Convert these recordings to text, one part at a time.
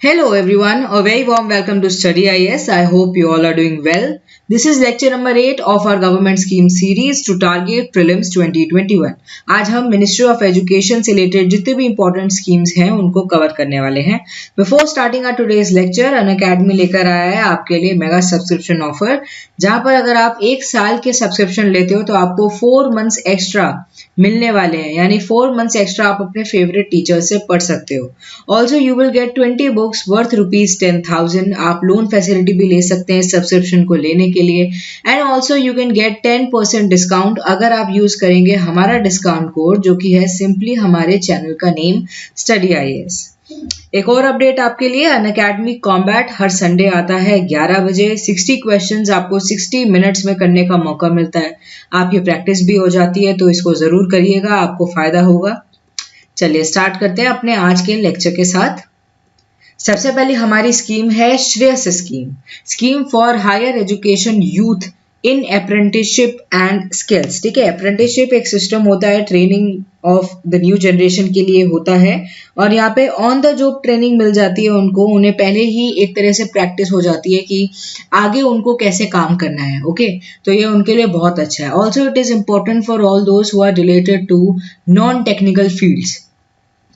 Hello everyone, a very warm welcome to Study IAS. I hope you all are doing well. This is lecture number 8 of our government scheme series to target prelims 2021. आज हम ministry of education से related जितने भी important schemes हैं उनको cover करने वाले हैं. Before starting our today's lecture, Unacademy लेकर आया है आपके लिए मेगा सब्सक्रिप्शन ऑफर, जहां पर अगर आप 1 साल के सब्सक्रिप्शन लेते हो तो आपको 4 मंथ्स एक्स्ट्रा मिलने वाले हैं, यानी 4 मंथ्स एक्स्ट्रा आप अपने फेवरेट टीचर से पढ़ सकते हो. Also you will get 20 books worth ₹10,000. आप लोन फैसिलिटी भी ले सकते हैं सब्सक्रिप्शन को लेने के लिए. And also you can get 10% discount अगर आप यूज करेंगे हमारा डिस्काउंट कोड, जो कि है सिंपली हमारे चैनल का नेम स्टडी IAS. एक और अपडेट आपके लिए, अनअकैडमी कॉम्बैट हर संडे आता है 11 बजे. 60 क्वेश्चंस आपको 60 मिनट्स में करने का मौका मिलता है. आपकी प्रैक्टिस भी हो जाती है, तो इसको जरूर करिएगा, आपको फायदा होगा. चलिए स्टार्ट करते हैं अपने आज के लेक्चर के साथ. सबसे पहले हमारी स्कीम है Shreyas scheme for higher education youth in apprenticeship and skills. ठीक है, अप्रेंटिसशिप एक सिस्टम होता है, training of the new generation के लिए होता है, और यहाँ पे ऑन द जॉब ट्रेनिंग मिल जाती है उनको. उन्हें पहले ही एक तरह से प्रैक्टिस हो जाती है कि आगे उनको कैसे काम करना है. ओके, तो ये उनके लिए बहुत अच्छा है. Also it is important for all those who are related to non technical fields,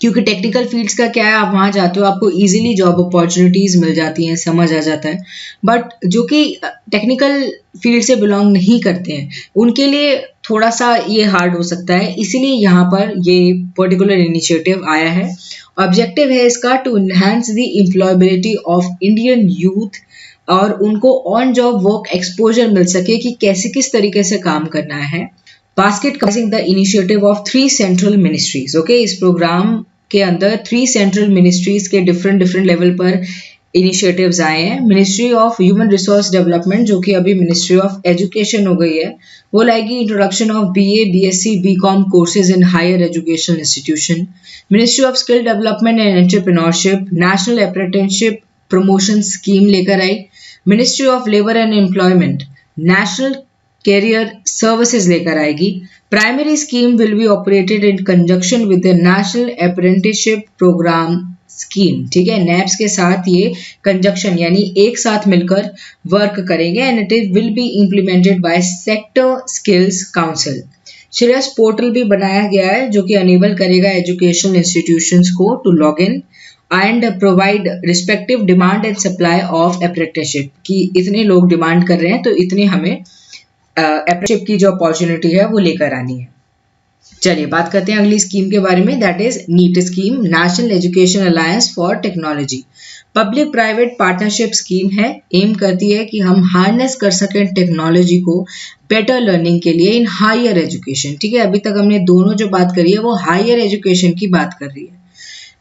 क्योंकि टेक्निकल फील्ड्स का क्या है, आप वहाँ जाते हो आपको इजीली जॉब अपॉर्चुनिटीज मिल जाती हैं, समझ आ जाता है. बट जो कि टेक्निकल फील्ड से बिलोंग नहीं करते हैं उनके लिए थोड़ा सा ये हार्ड हो सकता है. इसीलिए यहाँ पर ये पर्टिकुलर इनिशिएटिव आया है. ऑब्जेक्टिव है इसका to enhance the employability of Indian youth, और उनको ऑन जॉब वर्क एक्सपोजर मिल सके कि कैसे किस तरीके से काम करना है. Basket covering the initiative of 3 central ministries. Okay, इस प्रोग्राम के अंदर 3 सेंट्रल मिनिस्ट्रीज के डिफरेंट लेवल पर इनिशिएटिव्स आए हैं. Ministry of human resource development, जो कि अभी मिनिस्ट्री ऑफ एजुकेशन हो गई है, वो लाएगी introduction of BA, BSc, BCom courses in higher education institution. Ministry of skill development and entrepreneurship national apprenticeship promotion scheme लेकर आई. Ministry of labour and employment national career services लेकर आएगी. Primary scheme will be operated in conjunction with the national apprenticeship programme scheme. ठीक है, naps के साथ ये conjunction यानी एक साथ मिलकर वर्क करेंगे. And it will be implemented by sector skills council. Shreyas portal भी बनाया गया है जो कि अनेबल करेगा एजुकेशनल इंस्टीट्यूशंस को to log in and provide respective demand and supply of apprenticeship, कि इतने लोग डिमांड कर रहे हैं तो इतने हमें अप्रेंटिसशिप की जो अपॉर्चुनिटी है वो लेकर आनी है. चलिए बात करते हैं अगली स्कीम के बारे में, that is NEAT scheme, national education alliance for technology. Public private partnership scheme है. एम करती है कि हम हार्नेस कर सकें टेक्नोलॉजी को बेटर लर्निंग के लिए इन हायर एजुकेशन. ठीक है, अभी तक हमने दोनों जो बात करी है वो हायर एजुकेशन की बात कर रही है.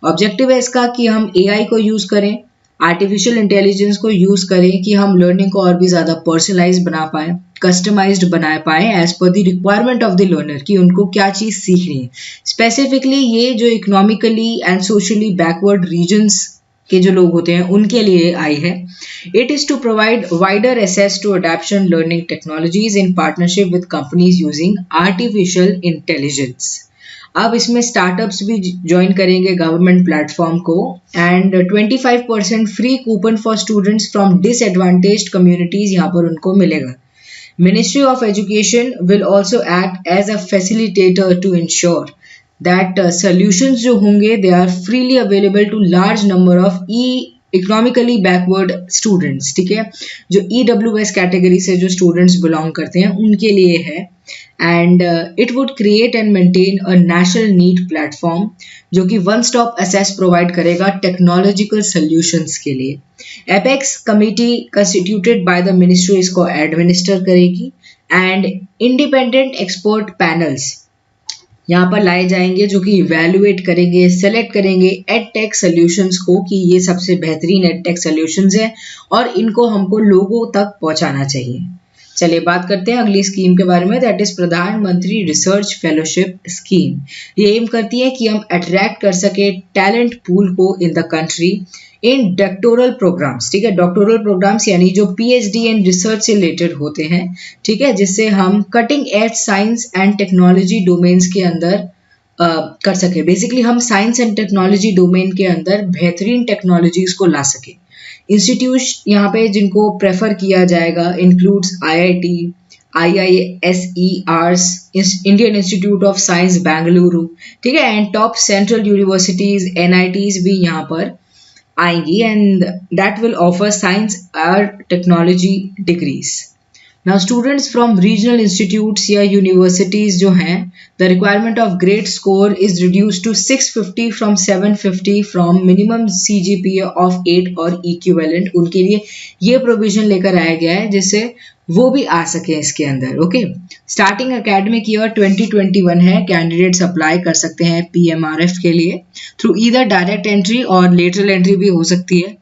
ऑब्जेक्टिव है इसका कि हम AI को यूज करें, आर्टिफिशियल इंटेलिजेंस को यूज करें कि हम लर्निंग को और भी ज्यादा पर्सनलाइज बना पाए, कस्टमाइज्ड बना पाए as per the requirement of the learner, कि उनको क्या चीज सीखनी है. स्पेसिफिकली ये जो economically and socially backward regions के जो लोग होते हैं उनके लिए आई है. It is to provide wider access to adaption learning technologies in partnership with companies using artificial intelligence. अब इसमें स्टार्टअप्स भी ज्वाइन करेंगे गवर्नमेंट प्लेटफॉर्म को. And 25% free coupon for students from disadvantaged communities यहाँ पर उनको मिलेगा. Ministry of Education will also act as a facilitator to ensure that solutions जो होंगे they are freely available to large number of economically backward students. ठीक है, जो EWS category से जो स्टूडेंट्स बिलोंग करते हैं उनके लिए है. And it would create and maintain a national NEAT platform जो कि वन स्टॉप एक्सेस प्रोवाइड करेगा टेक्नोलॉजिकल सॉल्यूशंस के लिए. Apex committee constituted by the ministry इसको एडमिनिस्टर करेगी. एंड इंडिपेंडेंट एक्सपर्ट पैनल्स यहाँ पर लाए जाएंगे जो कि इवैल्यूएट करेंगे, सेलेक्ट करेंगे एडटेक सॉल्यूशंस को कि ये सबसे बेहतरीन एडटेक सॉल्यूशंस हैं और इनको हमको लोगों तक पहुंचाना चाहिए. चलिए बात करते हैं अगली स्कीम के बारे में, दैट इज प्रधानमंत्री रिसर्च फेलोशिप स्कीम. ये एम करती है कि हम अट्रैक्ट कर सके टैलेंट पूल को in the country in doctoral programmes. ठीक है, डॉक्टोरल प्रोग्राम्स यानी जो PhD एंड रिसर्च से रिलेटेड होते हैं. ठीक है, जिससे हम cutting edge science and technology domains के अंदर कर सके। बेसिकली हम साइंस एंड टेक्नोलॉजी डोमेन के अंदर बेहतरीन टेक्नोलॉजीज को ला सके। इंस्टीट्यूट यहाँ पे जिनको प्रेफर किया जाएगा includes IIT, IISERs, Indian institute of science Bengaluru, ठीक है, and top central universities NITs भी यहाँ पर आएंगी, and that will offer science और technology degrees. Now students from regional institutes या universities जो हैं, the requirement of grade score is reduced to 650 from 750 from minimum CGPA of 8 और equivalent। उनके लिए ये प्रोविजन लेकर आया गया है जिससे वो भी आ सके इसके अंदर। ओके, स्टार्टिंग एकेडमिक ईयर 2021 है, कैंडिडेट्स अप्लाई कर सकते हैं PMRF के लिए थ्रू ईदर डायरेक्ट एंट्री और लेटरल एंट्री भी हो सकती है,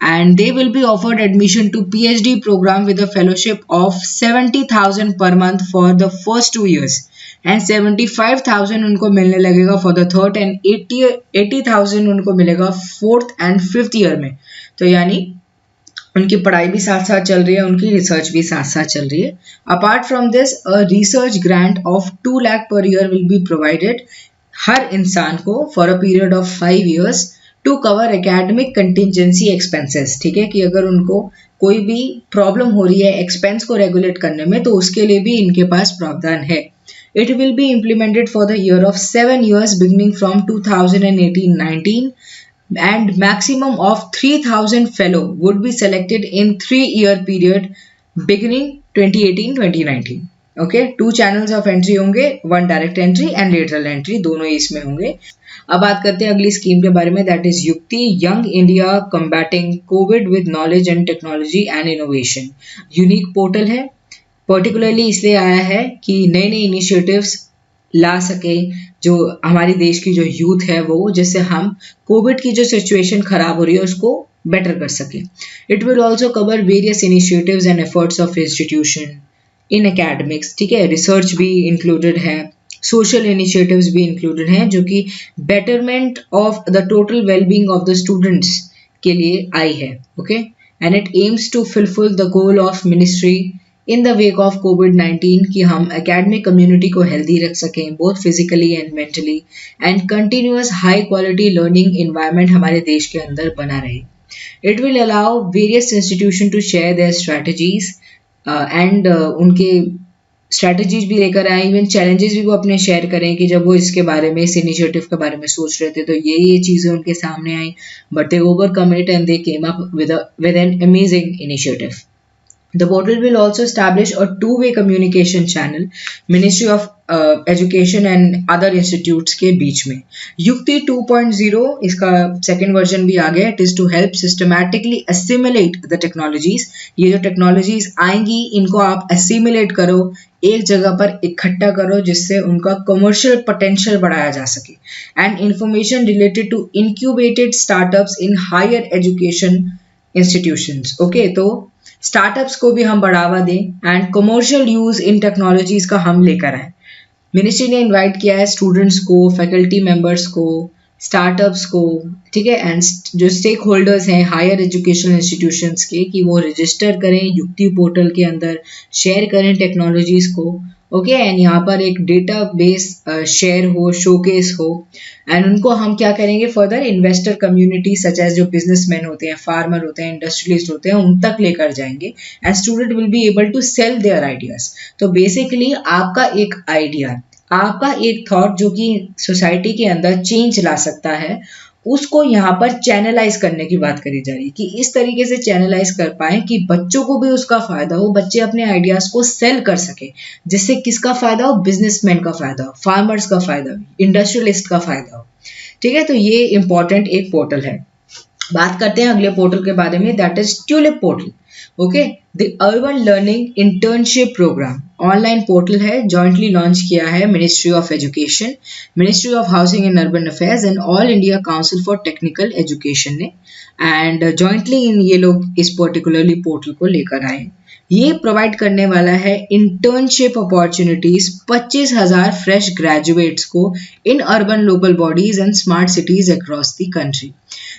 and they will be offered admission to PhD program with a fellowship of 70,000 per month for the first 2 years and 75,000 उनको मिलने लगेगा for the third and 80,000 उनको मिलेगा fourth and fifth year में। तो यानी उनकी पढ़ाई भी साथ साथ चल रही है, उनकी रिसर्च भी साथ साथ चल रही है। Apart from this a research grant of 2 lakh per year will be provided हर इंसान को for a period of 5 years to cover academic contingency expenses. ठीक है, कि अगर उनको कोई भी प्रॉब्लम हो रही है एक्सपेंस को रेगुलेट करने में तो उसके लिए भी इनके पास प्रावधान है। It will be implemented for the year of 7 years beginning from 2018-19 and maximum of 3,000 fellow would be selected in 3-year period beginning 2018-2019। Okay, 2 channels of entry होंगे, 1 direct entry and lateral entry, दोनों इसमें होंगे। अब बात करते हैं अगली scheme के बारे में, दैट इज युक्ति, young India combating Covid with knowledge and technology and innovation. Unique portal है, पर्टिकुलरली इसलिए आया है कि नए नए इनिशिएटिव्स ला सके जो हमारे देश की जो यूथ है वो, जिससे हम कोविड की जो सिचुएशन खराब हो रही है उसको बेटर कर सके। It will also cover various initiatives and efforts of institution in academics, ठीक है, रिसर्च भी इंक्लूडेड है, सोशल इनिशिएटिव्स भी इंक्लूडेड हैं जो कि betterment of the total wellbeing of the students के लिए आई है। Okay, and it aims to fulfil the goal of ministry in the wake of कोविड-19 कि हम एकेडमिक कम्युनिटी को हेल्दी रख सकें both physically and mentally, and continuous high quality learning environment हमारे देश के अंदर बना रहे। It will allow various institution to share their strategies and उनके स्ट्रैटेजीज भी लेकर आए, इवन चैलेंजेस भी वो अपने शेयर करें कि जब वो इसके बारे में, इस इनिशिएटिव के बारे में सोच रहे थे तो ये चीज़ें उनके सामने आई, but they overcome it and they came up with an amazing initiative. The portal will also establish a two-way communication channel, Ministry of Education and other institutes के बीच में। युक्ति 2.0 इसका सेकेंड वर्जन भी आ गया। It is to help systematically assimilate the technologies। ये जो technologies आएंगी इनको आप assimilate करो, एक जगह पर इकट्ठा करो जिससे उनका कमर्शियल पोटेंशियल बढ़ाया जा सके, and information related to incubated startups in higher education institutions. Okay, तो स्टार्टअप्स को भी हम बढ़ावा दें and commercial use in technologies का हम लेकर आए। मिनिस्ट्री ने इनवाइट किया है स्टूडेंट्स को, फैकल्टी मेंबर्स को, स्टार्टअप्स को, ठीक है, एंड जो स्टेक होल्डर्स हैं हायर एजुकेशन इंस्टीट्यूशंस के, कि वो रजिस्टर करें युक्ति पोर्टल के अंदर, शेयर करें टेक्नोलॉजीज को। ओके, एंड यहाँ पर एक डेटा बेस शेयर हो, शोकेस हो, एंड उनको हम क्या करेंगे further investor community such as जो बिजनेसमैन होते हैं, फार्मर होते हैं, इंडस्ट्रियलिस्ट होते हैं, उन तक लेकर जाएंगे and student will be able to sell their ideas. तो बेसिकली आपका एक आइडिया, आपका एक थॉट जो कि सोसाइटी के अंदर चेंज ला सकता है, उसको यहाँ पर चैनलाइज करने की बात करी जा रही है कि इस तरीके से चैनलाइज कर पाए कि बच्चों को भी उसका फायदा हो, बच्चे अपने आइडियाज को सेल कर सके, जिससे किसका फायदा हो, बिजनेसमैन का फायदा हो, फार्मर्स का फायदा हो, इंडस्ट्रियलिस्ट का फायदा हो। ठीक है, तो ये इंपॉर्टेंट एक पोर्टल है। बात करते हैं अगले पोर्टल के बारे में, that is TULIP portal. Okay, the urban learning internship programme online portal है, जॉइंटली लॉन्च किया है ministry of education, ministry of housing and urban affairs and all India council for technical education ने, and jointly ये लोग इस particularly portal को लेकर आए। ये प्रोवाइड करने वाला है इंटर्नशिप अपॉर्चुनिटीज 25,000 फ्रेश ग्रेजुएट्स को in urban local bodies and smart cities across the country.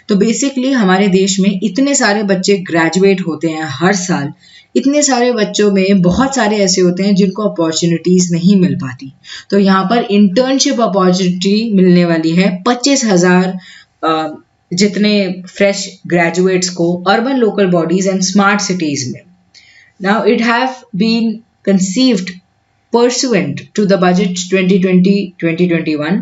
तो बेसिकली हमारे देश में इतने सारे बच्चे ग्रेजुएट होते हैं हर साल, इतने सारे बच्चों में बहुत सारे ऐसे होते हैं जिनको अपॉर्चुनिटीज नहीं मिल पाती, तो यहाँ पर इंटर्नशिप अपॉर्चुनिटी मिलने वाली है 25,000 जितने फ्रेश ग्रेजुएट्स को urban local bodies and smart cities में। Now it have been conceived pursuant to the budget 2020-2021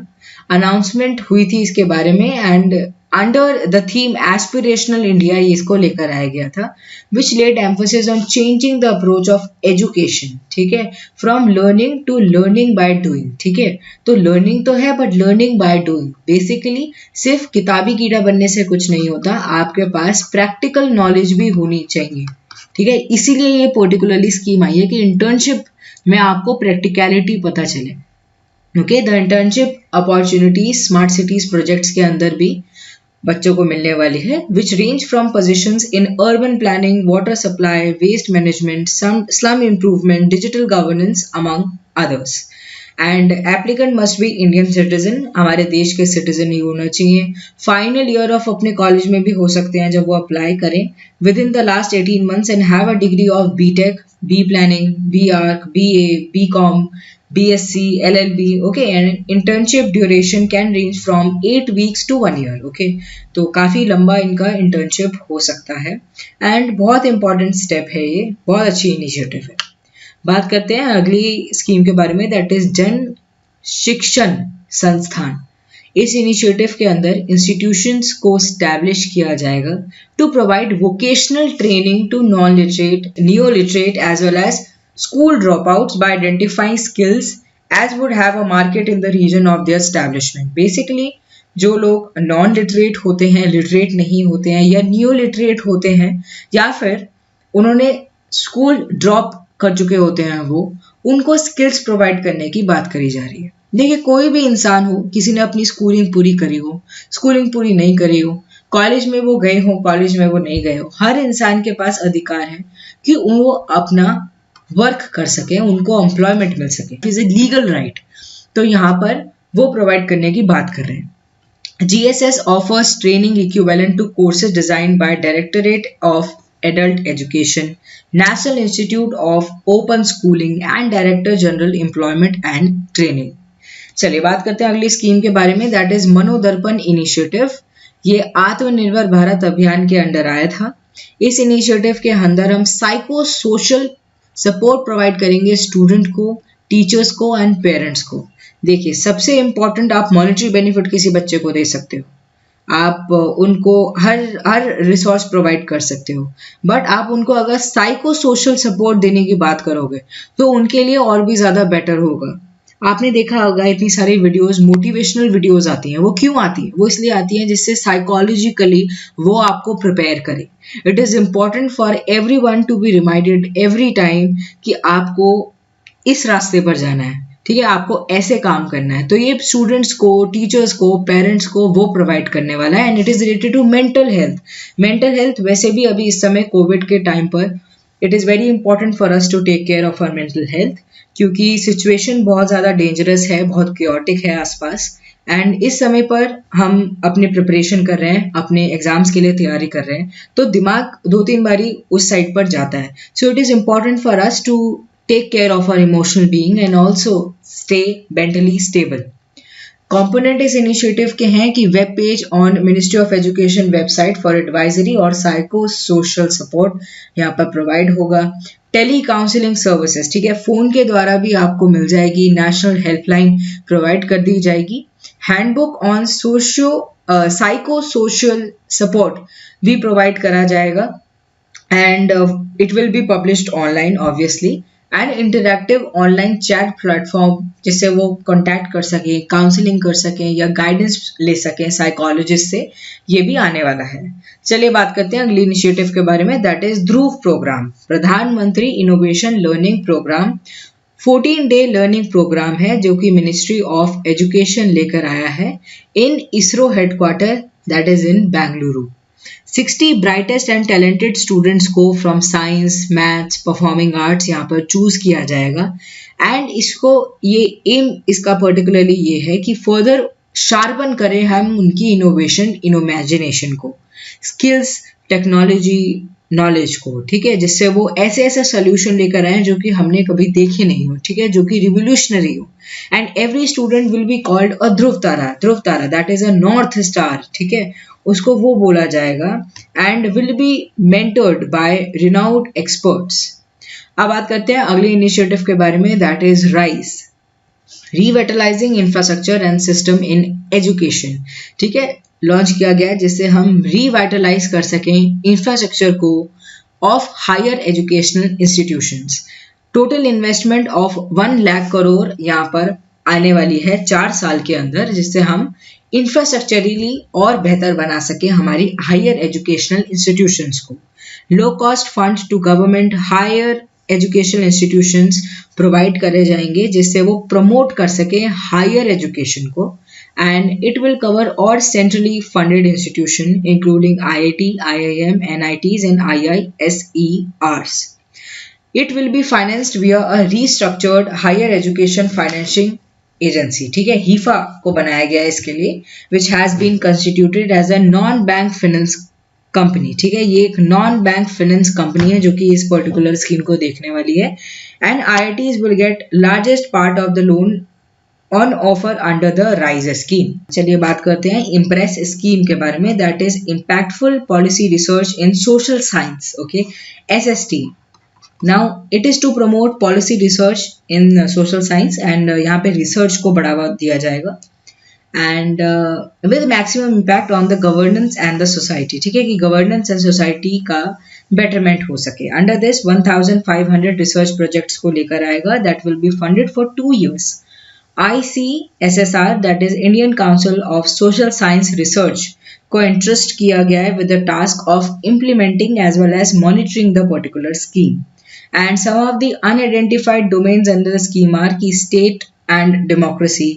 announcement हुई थी इसके बारे में, and under the theme aspirational India ये इसको लेकर आया गया था, which led emphasis on changing the approach of education, ठीक है, from learning to learning by doing, ठीक है। तो लर्निंग तो है but learning by doing, basically सिर्फ किताबी कीड़ा बनने से कुछ नहीं होता, आपके पास प्रैक्टिकल नॉलेज भी होनी चाहिए, ठीक है। इसीलिए ये पर्टिकुलरली स्कीम आई है कि इंटर्नशिप में आपको प्रैक्टिकलिटी पता चले। Okay, the internship opportunities smart cities projects के अंदर भी बच्चों को मिलने वाली है, which range from positions in urban planning, water supply, waste management, slum improvement, digital governance among others. And applicant must be Indian citizen, हमारे देश के सिटीजन ही होना चाहिए। फाइनल ईयर ऑफ अपने कॉलेज में भी हो सकते हैं जब वो अप्लाई करें, within the last 18 months and have a degree of BTech, B planning, B arch, BA, BCom, BSc, LLB, okay, and internship duration can range from 8 weeks to 1 year, okay, तो काफ़ी लंबा इनका internship हो सकता है, and बहुत important step है ये, बहुत अच्छी इनिशिएटिव है। बात करते हैं अगली स्कीम के बारे में, दैट इज जन शिक्षण संस्थान। इस इनिशिएटिव के अंदर इंस्टीट्यूशंस को स्टैब्लिश किया जाएगा to provide vocational training to non literate, new literate as well as school dropouts by identifying skills as would have a market in the region of their establishment. Basically जो लोग non literate होते हैं, literate नहीं होते हैं, या new literate होते हैं, या फिर उन्होंने स्कूल ड्रॉप कर चुके होते हैं, वो उनको स्किल्स प्रोवाइड करने की बात करी जा रही है। देखिए, कोई भी इंसान हो, किसी ने अपनी स्कूलिंग पूरी करी हो, स्कूलिंग पूरी नहीं करी हो, कॉलेज में वो गए हो, कॉलेज में वो नहीं गए हो, हर इंसान के पास अधिकार है कि वो अपना वर्क कर सके, उनको एम्प्लॉयमेंट मिल सके, it is a legal right. तो यहाँ पर वो प्रोवाइड करने की बात कर रहे हैं। GSS offers training equivalent to courses designed by Directorate of Adult Education, National Institute of Open Schooling and Director General Employment and Training। चलिए बात करते हैं अगली स्कीम के बारे में, दैट इज मनोदर्पण इनिशिएटिव। ये आत्मनिर्भर भारत अभियान के अंडर आया था। इस इनिशिएटिव के अंदर हम साइको सोशल सपोर्ट प्रोवाइड करेंगे स्टूडेंट को, टीचर्स को एंड पेरेंट्स को। देखिए, सबसे इम्पॉर्टेंट, आप मॉनेटरी बेनिफिट किसी बच्चे को दे सकते हो, आप उनको हर रिसोर्स प्रोवाइड कर सकते हो, बट आप उनको अगर साइको सोशल सपोर्ट देने की बात करोगे तो उनके लिए और भी ज़्यादा बेटर होगा। आपने देखा होगा इतनी सारी वीडियोस, मोटिवेशनल वीडियोस आती हैं, वो क्यों आती हैं? वो इसलिए आती हैं जिससे साइकोलॉजिकली वो आपको प्रिपेयर करे। It is important for everyone to be reminded every time कि आपको इस रास्ते पर जाना है, ठीक है, आपको ऐसे काम करना है। तो ये स्टूडेंट्स को, टीचर्स को, पेरेंट्स को वो प्रोवाइड करने वाला है, and it is related to mental health. Mental health वैसे भी अभी इस समय कोविड के टाइम पर it is very important for us to take care of our mental health, क्योंकि सिचुएशन बहुत ज़्यादा डेंजरस है, बहुत क्योटिक है आसपास, एंड इस समय पर हम अपने प्रिपरेशन कर रहे हैं, अपने एग्जाम्स के लिए तैयारी कर रहे हैं, तो दिमाग 2-3 बारी उस साइड पर जाता है। So it is important for us to take care of our emotional being and also stay mentally stable. Component इस initiative के हैं कि web page on ministry of education website for advisory और साइको सोशल सपोर्ट यहाँ पर provide होगा। Tele counselling services, ठीक है, फोन के द्वारा भी आपको मिल जाएगी, नेशनल हेल्पलाइन प्रोवाइड कर दी जाएगी। Handbook on psycho social support भी प्रोवाइड करा जाएगा, and it will be published online obviously, and interactive online chat platform जिससे वो कांटेक्ट कर सकें, काउंसलिंग कर सकें या गाइडेंस ले सकें साइकोलॉजिस्ट से, ये भी आने वाला है। चलिए बात करते हैं अगली इनिशिएटिव के बारे में, दैट इज ध्रुव प्रोग्राम, प्रधानमंत्री innovation learning programme. 14-day learning programme है जो कि मिनिस्ट्री ऑफ एजुकेशन लेकर आया है in ISRO headquarter, that is in Bengaluru. 60 brightest and talented students को from science, maths, performing arts यहाँ पर चूज किया जाएगा, एंड इसको ये एम इसका पर्टिकुलरली ये है कि फर्दर शार्पन करें हम उनकी इनोवेशन, इमेजिनेशन को, स्किल्स, टेक्नोलॉजी, नॉलेज को, ठीक है, जिससे वो ऐसे ऐसे सोल्यूशन लेकर आए जो कि हमने कभी देखे नहीं हो, ठीक है, जो कि रिवोल्यूशनरी हो। And every student will be called a Dhruv Tara, Dhruv Tara that is a north star, ठीक है, उसको वो बोला जाएगा। And will be mentored by renowned experts. अब बात करते हैं अगले इनिशिएटिव के बारे में, that is RISE, revitalising infrastructure and system in education, ठीक है, लॉन्च किया गया है जिससे हम रिवाइटलाइज कर सकें इंफ्रास्ट्रक्चर को of higher educational institutions. Total investment of 1 lakh crore यहाँ पर आने वाली है 4 साल के अंदर, जिससे हम इंफ्रास्ट्रक्चरली और बेहतर बना सके हमारी हायर एजुकेशनल इंस्टीट्यूशंस को। Low cost fund to government higher educational institutions provide करे जाएंगे जिससे वो प्रमोट कर सके हायर एजुकेशन को। And it will cover all centrally funded institutions including IIT, IIM, NITs and IISERs. It will be financed via a restructured higher education financing agency, ठीक है, HIFA को बनाया गया है इसके लिए, which has been constituted as a non-bank finance company, ठीक है, ये एक नॉन बैंक फाइनेंस कंपनी है जो कि इस पर्टिकुलर स्कीम को देखने वाली है। And IITs will get largest part of the loan on offer under the RISE scheme. चलिए बात करते हैं इम्प्रेस स्कीम के बारे में, that is impactful policy research in social science, okay, SST। Now it is to promote policy research in social science and यहाँ पे research को बढ़ावा दिया जाएगा and with maximum impact on the governance and the society, ठीक है, कि governance and society का बेटरमेंट हो सके। अंडर दिस 1500 रिसर्च प्रोजेक्ट्स को लेकर आएगा that will be funded for 2 years। ICSSR that is Indian Council of Social Science Research को entrust किया गया है with the task of implementing as well as monitoring the particular scheme. And some of the unidentified domains under the scheme are key state and democracy,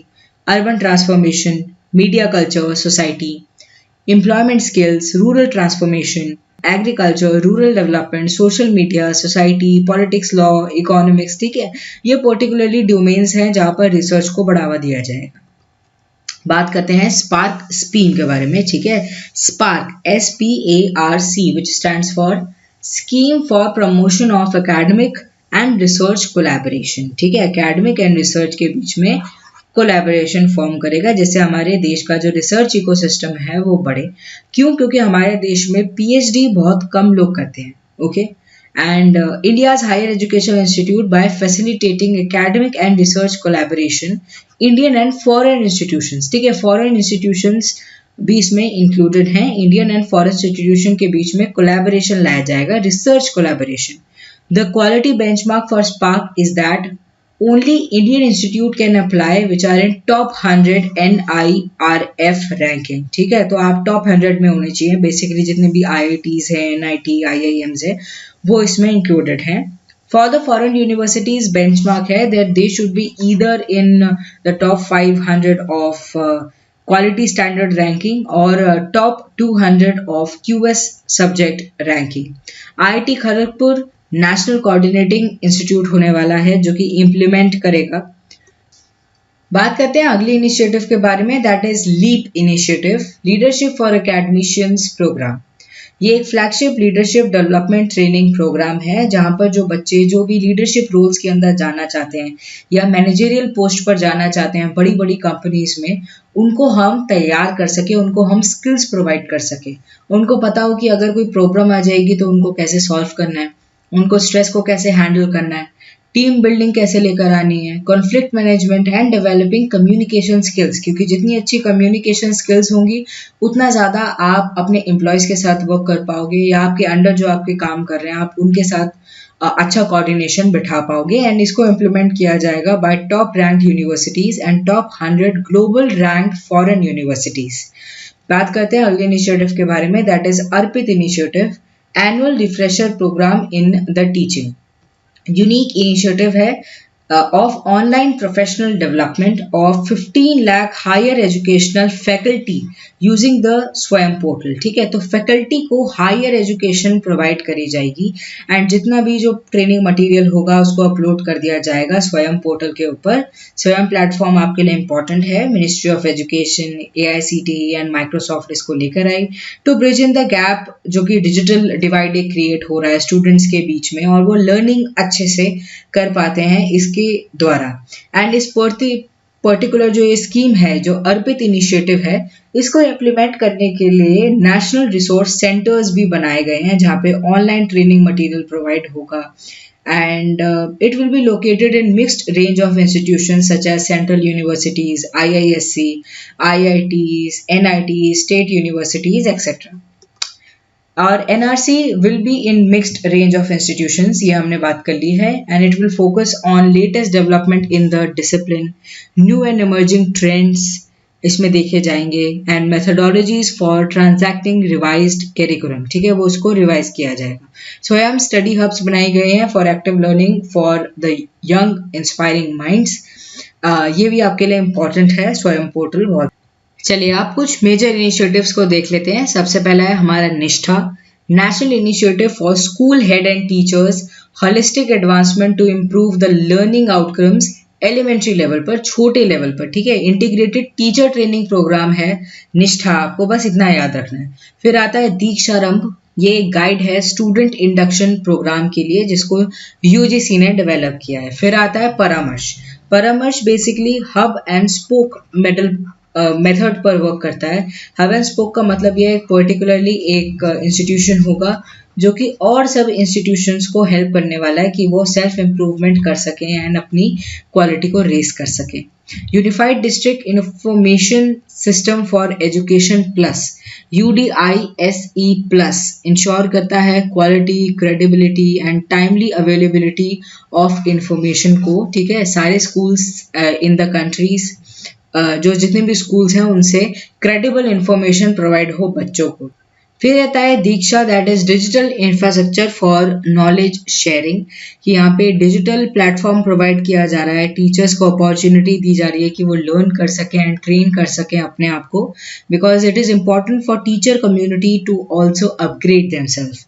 urban transformation, media culture, society, employment skills, rural transformation, agriculture, rural development, social media, society, politics, law, economics, ठीक है, ये particularly domains हैं जहां पर research को बढ़ावा दिया जाएगा। बात करते हैं स्पार्क स्कीम के बारे में, ठीक है, spark SPARC which stands for scheme for promotion of academic and research collaboration, ठीक है, एकेडमिक एंड रिसर्च के बीच में कोलैबोरेशन फॉर्म करेगा जिससे हमारे देश का जो रिसर्च इकोसिस्टम है वो बढ़े। क्यों? क्योंकि हमारे देश में PhD बहुत कम लोग करते हैं, okay, and India's higher education institute by facilitating academic and research collaboration Indian and foreign institutions, ठीक है, फॉरेन इंस्टीट्यूशंस भी इसमें इंक्लूडेड हैं। इंडियन एंड फॉरेन इंस्टीट्यूशन के बीच में कोलैबोरेशन लाया जाएगा, research collaboration. The quality benchmark for spark is that only Indian institute can apply which are in top 100 NIRF ranking, ठीक है, तो आप टॉप 100 में होने चाहिए। बेसिकली जितने भी IITs हैं, NIT, IIMs है, वो इसमें इंक्लूडेड हैं। For the foreign universities benchmark है that they should be either in the top 500 of quality standard ranking और top 200 of QS subject ranking. IIT Kharagpur national coordinating institute होने वाला है जो कि इम्प्लीमेंट करेगा। बात करते हैं अगले इनिशिएटिव के बारे में, that is LEAP initiative, leadership for academicians programme. ये एक flagship leadership development training programme है जहां पर जो बच्चे जो भी लीडरशिप रोल्स के अंदर जाना चाहते हैं या मैनेजरियल पोस्ट पर जाना चाहते हैं बड़ी बड़ी कंपनीज में, उनको हम तैयार कर सके, उनको हम स्किल्स प्रोवाइड कर सके, उनको पता हो कि अगर कोई प्रॉब्लम आ जाएगी तो उनको कैसे सॉल्व करना है, उनको स्ट्रेस को कैसे हैंडल करना है, टीम बिल्डिंग कैसे लेकर आनी है, conflict management and developing communication skills, क्योंकि जितनी अच्छी कम्युनिकेशन स्किल्स होंगी उतना ज़्यादा आप अपने एम्प्लॉयज़ के साथ वर्क कर पाओगे या आपके अंडर जो आपके काम कर रहे हैं आप उनके साथ अच्छा कोऑर्डिनेशन बिठा पाओगे। एंड इसको इम्प्लीमेंट किया जाएगा by top rank universities and top 100 global rank foreign universities. बात करते हैं अगले इनिशिएटिव के बारे में, that is Arpit initiative, annual refresher programme in the teaching. Unique initiative है of online professional development of 15 lakh higher educational faculty using the स्वयं portal. ठीक है, तो फैकल्टी को हायर एजुकेशन प्रोवाइड करी जाएगी एंड जितना भी जो ट्रेनिंग मटेरियल होगा उसको अपलोड कर दिया जाएगा स्वयं पोर्टल के ऊपर। स्वयं प्लेटफॉर्म आपके लिए इंपॉर्टेंट है। Ministry of education, AICTE and Microsoft इसको लेकर आई to bridge in the gap जो कि डिजिटल डिवाइड क्रिएट हो रहा है स्टूडेंट्स के बीच में, और वो लर्निंग अच्छे से कर पाते हैं इसके द्वारा। एंड इस पर्टिकुलर जो ये स्कीम है, जो अर्पित इनिशिएटिव है, इसको इम्प्लीमेंट करने के लिए नेशनल रिसोर्स सेंटर्स भी बनाए गए हैं जहाँ पे ऑनलाइन ट्रेनिंग मटेरियल प्रोवाइड होगा। And it will be located in mixed range of institutions such as central universities, IISc, IITs, NITs, state universities, etc. और NRC will be in mixed range of institutions, ये हमने बात कर ली है, and it will focus on latest development in the discipline, new and emerging trends इसमें देखे जाएंगे, and methodologies for transacting revised curriculum. ठीक है, वो उसको रिवाइज किया जाएगा। स्वयं स्टडी हब्स बनाए गए हैं for active learning for the young inspiring minds. ये भी आपके लिए इम्पोर्टेंट है स्वयं पोर्टल बहुत। चलिए आप कुछ मेजर इनिशिएटिव्स को देख लेते हैं। सबसे पहला है हमारा Nishtha, national initiative for school head and teachers holistic advancement to improve the learning outcomes elementary level पर, छोटे लेवल पर। ठीक है, इंटीग्रेटेड टीचर ट्रेनिंग प्रोग्राम है निष्ठा, आपको बस इतना याद रखना है। फिर आता है दीक्षारंभ, ये एक गाइड है स्टूडेंट इंडक्शन प्रोग्राम के लिए जिसको UGC ने डेवलप किया है। फिर आता है परामर्श। परामर्श basically hub and spoke method पर वर्क करता है। हब एंड स्पोक का मतलब यह एक पर्टिकुलरली एक इंस्टीट्यूशन होगा जो कि और सब इंस्टीट्यूशंस को हेल्प करने वाला है कि वो सेल्फ इम्प्रूवमेंट कर सकें एंड अपनी क्वालिटी को रेस कर सकें। Unified district information system for education plus, UDISE plus ensure करता है quality, credibility and timely availability of information को। ठीक है, सारे स्कूल्स इन द कंट्रीज, जो जितने भी स्कूल्स हैं उनसे क्रेडिबल इंफॉर्मेशन प्रोवाइड हो बच्चों को। फिर रहता है DIKSHA, that is digital infrastructure for knowledge sharing, कि यहाँ पे डिजिटल प्लेटफॉर्म प्रोवाइड किया जा रहा है, टीचर्स को अपॉर्चुनिटी दी जा रही है कि वो लर्न कर सकें एंड ट्रेन कर सकें अपने आप को, because it is important for teacher community to also upgrade themselves.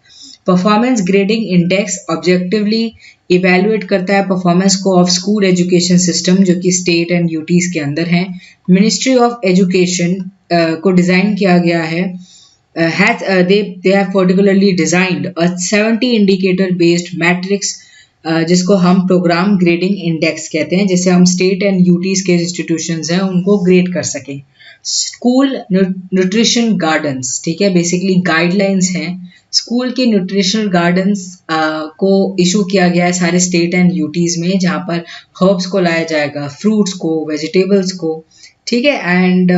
Performance grading index objectively evaluate करता है परफॉर्मेंस को ऑफ स्कूल एजुकेशन सिस्टम जो कि स्टेट एंड यूटीज के अंदर हैं। मिनिस्ट्री ऑफ एजुकेशन को डिज़ाइन किया गया है, they have particularly designed a 70 indicator based matrix जिसको हम प्रोग्राम ग्रेडिंग इंडेक्स कहते हैं, जिससे हम स्टेट एंड यूटीज के इंस्टीट्यूशंस हैं उनको ग्रेड कर सकें। स्कूल न्यूट्रिशन गार्डन्स, ठीक है, बेसिकली गाइडलाइंस हैं। स्कूल के न्यूट्रिशनल गार्डन्स को इशू किया गया है सारे स्टेट एंड यूटीज में, जहाँ पर हर्ब्स को लाया जाएगा, फ्रूट्स को, वेजिटेबल्स को। ठीक है, and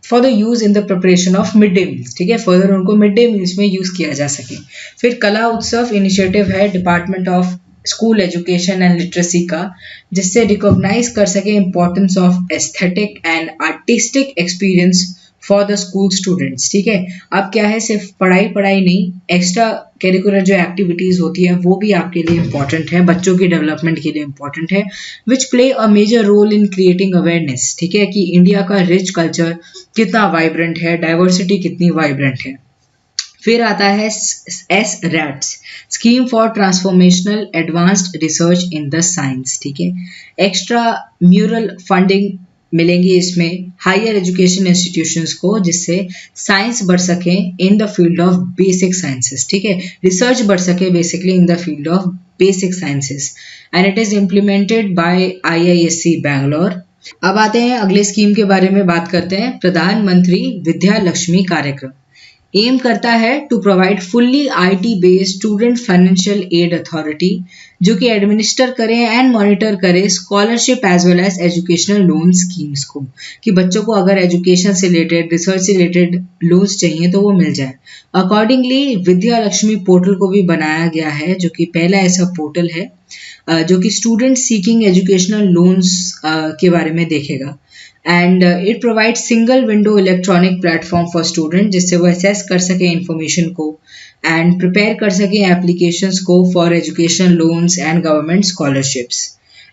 for the use in the preparation of mid day meals. ठीक है, फर्दर उनको मिड डे मील्स में यूज किया जा सके। फिर कला उत्सव इनिशिएटिव है department of school education and literacy का, जिससे रिकॉग्नाइज कर सके importance of aesthetic and artistic experience for the school students. ठीक है, अब क्या है, सिर्फ पढ़ाई नहीं, एक्स्ट्रा करिकुलर जो एक्टिविटीज़ होती है वो भी आपके लिए इम्पॉर्टेंट है, बच्चों के डेवलपमेंट के लिए इम्पॉर्टेंट है, which play a major role in creating awareness. ठीक है, कि इंडिया का रिच कल्चर कितना वाइब्रेंट है, डाइवर्सिटी कितनी वाइब्रेंट है। फिर आता है SRATS, scheme for transformational advanced research in the science. ठीक है, एक्स्ट्रा म्यूरल फंडिंग मिलेंगी इसमें हायर एजुकेशन इंस्टीट्यूशंस को, जिससे साइंस बढ़ सके in the field of basic sciences. ठीक है, रिसर्च बढ़ सके basically in the field of basic sciences, and it is implemented by IISc Bangalore. अब आते हैं अगले स्कीम के बारे में बात करते हैं। प्रधानमंत्री विद्या लक्ष्मी कार्यक्रम एम करता है to provide fully IT based student financial aid authority, जो कि एडमिनिस्टर करे एंड मॉनिटर करे scholarship as well as educational loan schemes को, कि बच्चों को अगर एजुकेशन से रिलेटेड, रिसर्च से रिलेटेड लोन्स चाहिए तो वो मिल जाए। अकॉर्डिंगली विद्या लक्ष्मी पोर्टल को भी बनाया गया है, जो कि पहला ऐसा पोर्टल है जो कि स्टूडेंट सीकिंग एजुकेशनल लोन्स के बारे में देखेगा। And it provide single window electronic platform for student, जिससे वो असेस कर सके इंफॉर्मेशन को एंड प्रिपेयर कर सके एप्लीकेशंस को for education loans and government scholarships.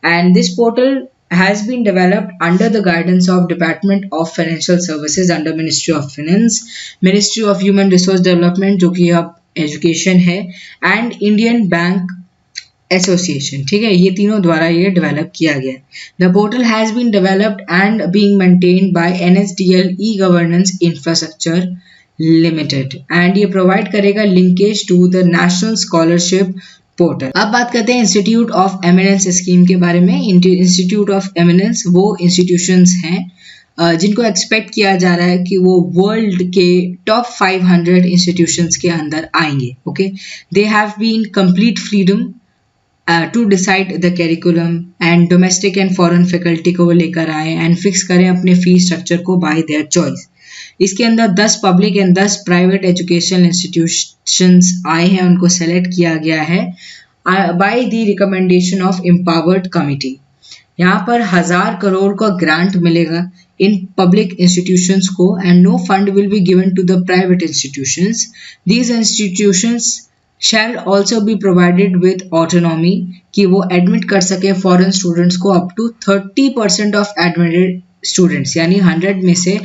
and this portal has been developed under the guidance of Department of Financial Services under Ministry of Finance, Ministry of Human Resource Development जो कि अब education है, and Indian bank association, ठीक है, ये तीनों द्वारा ये डेवलप किया गया है. The portal has been developed and being maintained by NSDL e governance infrastructure limited and ये प्रोवाइड करेगा linkage to the national scholarship portal. अब बात करते हैं इंस्टीट्यूट ऑफ एमिनेंस स्कीम के बारे में. इंस्टीट्यूट ऑफ एमिनेंस वो इंस्टीट्यूशंस हैं जिनको एक्सपेक्ट किया जा रहा है कि वो वर्ल्ड के टॉप 500 इंस्टीट्यूशंस के अंदर आएंगे. Okay, they have been complete freedom to decide the curriculum and domestic and foreign faculty को लेकर आए एंड फिक्स करें अपने फीस स्ट्रक्चर को बाय देयर चॉइस. इसके अंदर 10 public and 10 private educational institutions आए हैं, उनको सेलेक्ट किया गया है by the recommendation of empowered committee. यहाँ पर 1000 करोड़ का ग्रांट मिलेगा इन पब्लिक इंस्टीट्यूशंस को and no fund will be given to the private institutions. These institutions shall also be provided with autonomy कि वो एडमिट कर सके फॉरेन स्टूडेंट्स को up to 30% of admitted students, यानी 100 में से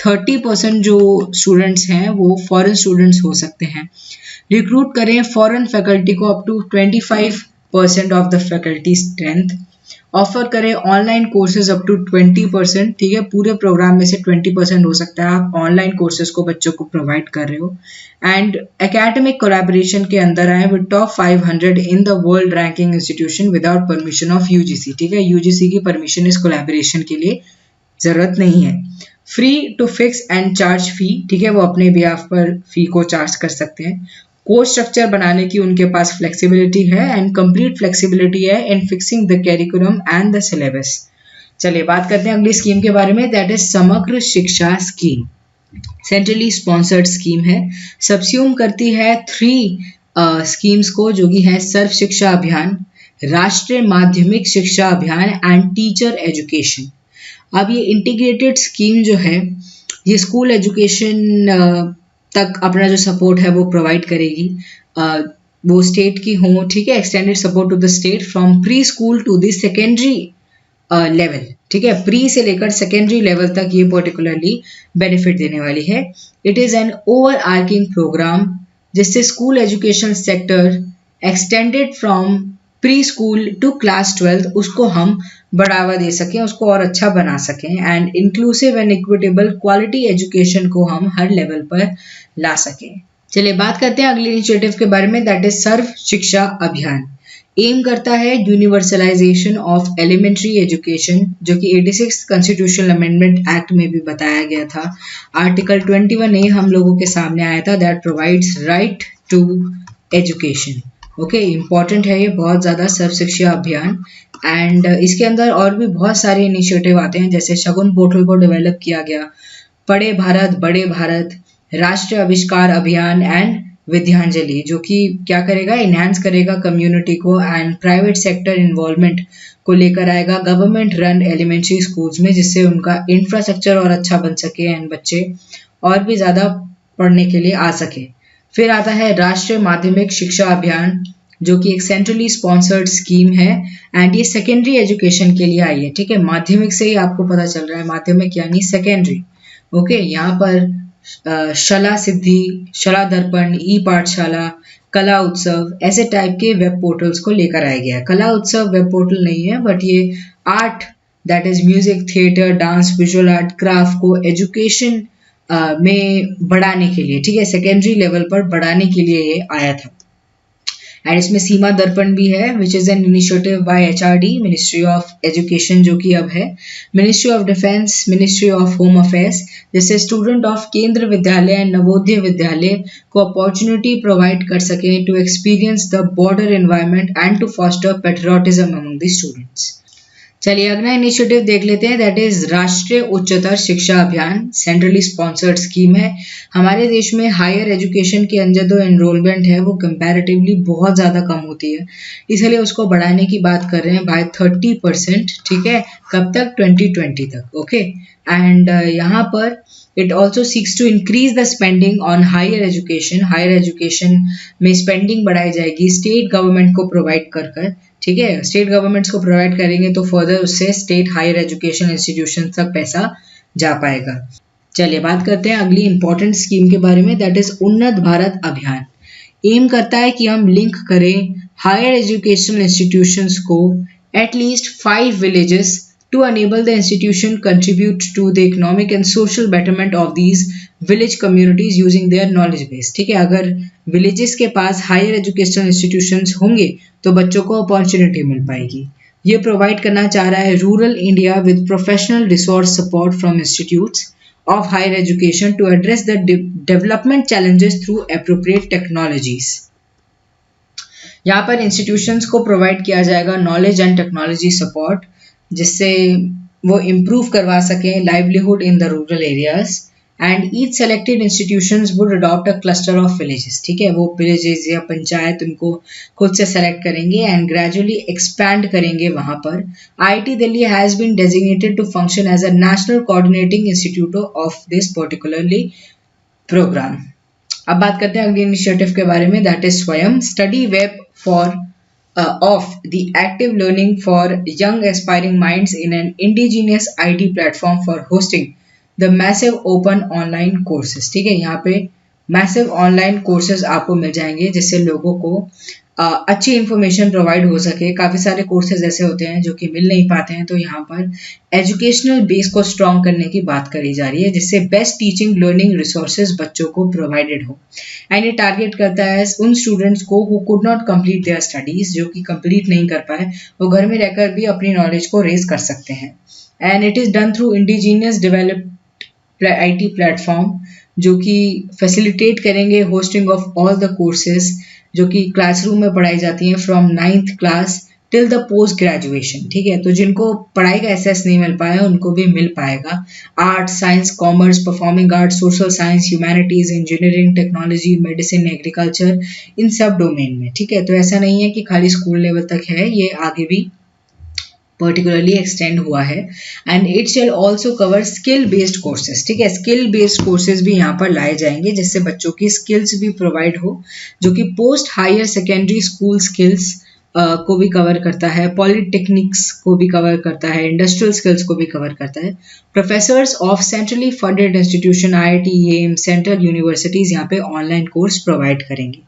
30% जो स्टूडेंट्स हैं वो फॉरेन स्टूडेंट्स हो सकते हैं. रिक्रूट करें फॉरेन फैकल्टी को up to 25% of the faculty strength. Offer करें ऑनलाइन कोर्सेज अप टू 20%, ठीक है, पूरे प्रोग्राम में से 20% हो सकता है आप ऑनलाइन कोर्सेज को बच्चों को प्रोवाइड कर रहे हो. एंड एकेडमिक कोलैबोरेशन के अंदर आए with top 500 in the world ranking institution without permission of UGC, ठीक है, UGC की परमिशन इस कोलैबोरेशन के लिए जरूरत नहीं है. Free to fix and charge fee, ठीक है, वो अपने बिहाफ पर फी को चार्ज कर सकते हैं. कोर्स स्ट्रक्चर बनाने की उनके पास फ्लेक्सिबिलिटी है एंड कंप्लीट फ्लेक्सिबिलिटी है इन fixing the curriculum and the syllabus. चलिए बात करते हैं अगली स्कीम के बारे में, दैट इज समग्र शिक्षा स्कीम. सेंट्रली स्पॉन्सर्ड स्कीम है, सबस्यूम करती है 3 स्कीम्स को जो कि है सर्व शिक्षा अभियान, राष्ट्रीय माध्यमिक शिक्षा अभियान एंड टीचर एजुकेशन. अब ये इंटीग्रेटेड स्कीम जो है ये स्कूल एजुकेशन तक अपना जो सपोर्ट है वो प्रोवाइड करेगी, वो स्टेट की हो, ठीक है, extended support to the state from preschool to the secondary level, ठीक है, प्री से लेकर सेकेंडरी लेवल तक ये पर्टिकुलरली बेनिफिट देने वाली है. It is an overarching programme जिससे school education sector extended from preschool to class 12 उसको हम बढ़ावा दे सकें, उसको और अच्छा बना सकें and inclusive and equitable quality education को हम हर लेवल पर ला सकें. चलिए बात करते हैं अगले इनिशिएटिव के बारे में, दैट इज सर्व शिक्षा अभियान. एम करता है यूनिवर्सलाइजेशन ऑफ एलिमेंट्री एजुकेशन जो कि 86 कॉन्स्टिट्यूशनल अमेंडमेंट एक्ट में भी बताया गया था. आर्टिकल 21A हम लोगों के सामने आया था, that provides right to education. Okay, important है ये बहुत ज़्यादा सर्व शिक्षा अभियान. एंड इसके अंदर और भी बहुत सारे इनिशिएटिव आते हैं, जैसे शगुन पोर्टल को डेवलप किया गया, पढ़े भारत बड़े भारत, राष्ट्रीय आविष्कार अभियान एंड विद्यांजलि जो कि क्या करेगा, इनहैंस करेगा कम्युनिटी को एंड प्राइवेट सेक्टर इन्वॉल्वमेंट को लेकर आएगा गवर्नमेंट रन एलिमेंट्री स्कूल्स में, जिससे उनका इंफ्रास्ट्रक्चर और अच्छा बन सके एंड बच्चे और भी ज़्यादा पढ़ने के लिए आ सके. फिर आता है राष्ट्रीय माध्यमिक शिक्षा अभियान जो कि एक सेंट्रली स्पॉन्सर्ड स्कीम है एंड ये सेकेंडरी एजुकेशन के लिए आई है, ठीक है, माध्यमिक से ही आपको पता चल रहा है, माध्यमिक यानी सेकेंडरी. ओके, यहाँ पर शला सिद्धि, शला दर्पण, ई पाठशाला, कला उत्सव ऐसे टाइप के वेब पोर्टल्स को लेकर आया गया. कला उत्सव वेब पोर्टल नहीं है बट ये art that is music, theatre, dance, visual art, craft को एजुकेशन में बढ़ाने के लिए, ठीक है, सेकेंडरी लेवल पर बढ़ाने के लिए ये आया था. एंड इसमें सीमा दर्पण भी है which is an initiative by HRD ministry of education जो कि अब है ministry of defence, ministry of home affairs, जिससे स्टूडेंट ऑफ केंद्र विद्यालय एंड नवोदय विद्यालय को अपॉर्चुनिटी प्रोवाइड कर सके to experience the border environment and to foster patriotism among the students. चलिए अगला इनिशिएटिव देख लेते हैं, दैट इज राष्ट्रीय उच्चतर शिक्षा अभियान. सेंट्रली स्पॉन्सर्ड स्कीम है. हमारे देश में हायर एजुकेशन के अंदर जो एनरोलमेंट है वो कंपैरेटिवली बहुत ज़्यादा कम होती है, इसलिए उसको बढ़ाने की बात कर रहे हैं बाय 30%, ठीक है, कब तक, 2020 तक. ओके, एंड यहाँ पर it also seeks to increase the spending on higher education. Higher education में स्पेंडिंग बढ़ाई जाएगी स्टेट गवर्नमेंट को प्रोवाइड कर ठीक है, स्टेट गवर्नमेंट्स को प्रोवाइड करेंगे तो फर्दर उससे स्टेट हायर एजुकेशन इंस्टीट्यूशन तक पैसा जा पाएगा। चलिए बात करते हैं अगली इंपॉर्टेंट स्कीम के बारे में, दैट इज उन्नत भारत अभियान। एम करता है कि हम लिंक करें हायर एजुकेशनल इंस्टीट्यूशंस को at least 5 villages to enable the institution contribute to the economic and social betterment of these village communities using their knowledge base। ठीक है, अगर villages के पास higher educational institutions होंगे तो बच्चों को अपॉर्चुनिटी मिल पाएगी। ये प्रोवाइड करना चाह रहा है rural India with professional resource support from institutes of higher education to address the development challenges through appropriate technologies। यहाँ पर इंस्टीट्यूशंस को प्रोवाइड किया जाएगा नॉलेज एंड टेक्नोलॉजी सपोर्ट, जिससे वो इम्प्रूव करवा सकें livelihood in the rural areas. And each selected institutions would adopt a cluster of villages. ठीक है, वो विलेजेस या पंचायत उनको खुद से सेलेक्ट करेंगे एंड ग्रेजुअली एक्सपैंड करेंगे वहाँ पर। IIT Delhi has been designated to function as a national coordinating institute of this particularly programme. अब बात करते हैं अगले इनिशिएटिव के बारे में, that is Swayam study web for of the active learning for young aspiring minds in an indigenous IT platform for hosting the massive open online courses। ठीक है, यहाँ पे मैसिव ऑनलाइन कोर्सेज आपको मिल जाएंगे जिससे लोगों को अच्छी इन्फॉर्मेशन प्रोवाइड हो सके। काफ़ी सारे कोर्सेज ऐसे होते हैं जो कि मिल नहीं पाते हैं, तो यहाँ पर एजुकेशनल बेस को स्ट्रॉन्ग करने की बात करी जा रही है जिससे बेस्ट टीचिंग लर्निंग रिसोर्सेज बच्चों को प्रोवाइडेड हो। एंड ये टारगेट करता है उन स्टूडेंट्स को who could not complete their studies, जो कि कंप्लीट नहीं कर पाए, वो घर में रहकर भी अपनी नॉलेज को रेज कर सकते हैं। And it is done through indigenous developed IT platform, जो कि फैसिलिटेट करेंगे hosting of all the courses जो कि क्लासरूम में पढ़ाई जाती हैं from 9th class till the post graduation. ठीक है, तो जिनको पढ़ाई का एक्सेस नहीं मिल पाया उनको भी मिल पाएगा। Art, science, commerce, performing art, social science, humanities, engineering, technology, medicine, agriculture, इन सब डोमेन में। ठीक है, तो ऐसा नहीं है कि खाली स्कूल लेवल तक है, ये आगे भी पर्टिकुलरली एक्सटेंड हुआ है। And it shall also cover skill based courses. ठीक है, स्किल बेस्ड कोर्सेज भी यहाँ पर लाए जाएंगे जिससे बच्चों की स्किल्स भी प्रोवाइड हो, जो कि post higher secondary school skills को भी कवर करता है, पॉलिटेक्निक्स को भी कवर करता है, इंडस्ट्रियल स्किल्स को भी कवर करता है। Professors of centrally funded institution IIT, एम, सेंट्रल यूनिवर्सिटीज यहाँ पे ऑनलाइन कोर्स प्रोवाइड करेंगे।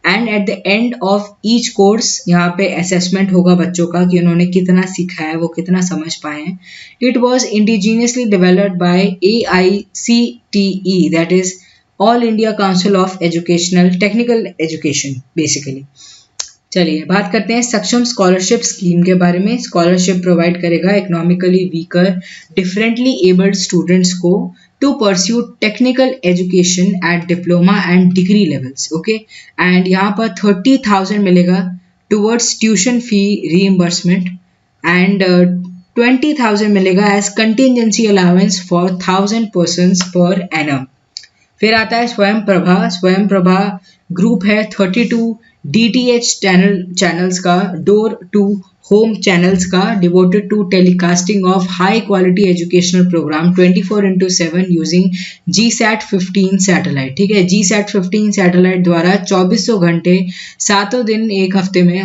And at the end of each course यहाँ पे असेसमेंट होगा बच्चों का कि उन्होंने कितना सीखा है, वो कितना समझ पाए हैं। It was indigenously developed by AICTE, that is all India council of educational technical education basically. चलिए बात करते हैं सक्षम स्कॉलरशिप स्कीम के बारे में। स्कॉलरशिप प्रोवाइड करेगा economically weaker differently abled students को to pursue technical education at diploma and degree levels. Okay, and यहाँ पर 30,000 मिलेगा towards tuition fee reimbursement and 20,000 मिलेगा as contingency allowance for 1,000 persons per annum. फिर आता है स्वयं प्रभा। स्वयं प्रभा ग्रुप है 32 DTH चैनल्स का, डोर टू होम चैनल्स का, devoted to telecasting of high quality educational programme 24/7 using GSAT-15 satellite. ठीक है, GSAT-15 सैटेलाइट द्वारा 2400 घंटे 7 दिन एक हफ्ते में,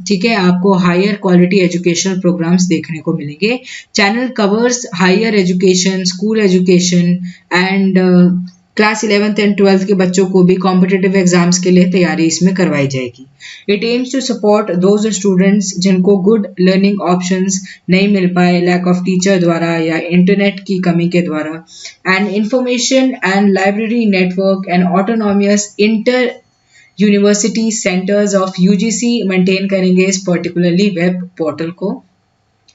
ठीक है, आपको हायर क्वालिटी एजुकेशनल प्रोग्राम्स देखने को मिलेंगे। Channel covers higher education, school education and class 11th and 12th के बच्चों को भी कॉम्पिटिटिव एग्जाम्स के लिए तैयारी इसमें करवाई जाएगी। It aims to support those students जिनको गुड लर्निंग ऑप्शंस नहीं मिल पाए, लैक ऑफ टीचर द्वारा या इंटरनेट की कमी के द्वारा। And information and library network and autonomous inter university centres of UGC maintain करेंगे इस पर्टिकुलरली वेब पोर्टल को।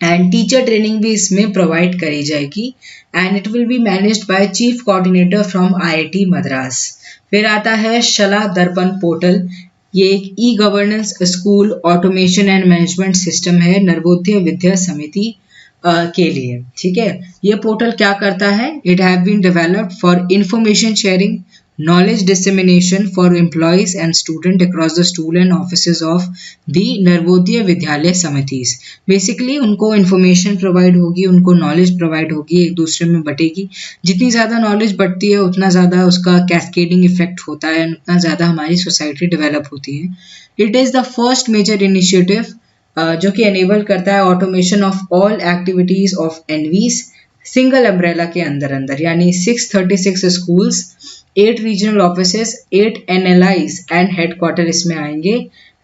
एंड टीचर ट्रेनिंग भी इसमें प्रोवाइड करी जाएगी and it will be managed by chief coordinator from IIT Madras. फिर आता है शला दर्पण पोर्टल। ये एक e governance school automation and management system है नवोदय विद्या समिति के लिए। ठीक है, ये पोर्टल क्या करता है? It have been developed for information sharing, knowledge dissemination for employees and student across the school and offices of the Narvodaya Vidyalaya Samitis। Basically उनको इन्फॉर्मेशन प्रोवाइड होगी, उनको नॉलेज प्रोवाइड होगी, एक दूसरे में बटेगी। जितनी ज़्यादा नॉलेज बढ़ती है उतना ज़्यादा उसका कैस्केडिंग इफेक्ट होता है, उतना ज़्यादा हमारी सोसाइटी डेवलप होती है। It is the first major initiative जो कि एनेबल करता है automation of all activities of NVS single umbrella के अंदर यानी 636 schools, 8 regional offices, 8 NLIs and headquarter इसमें आएंगे।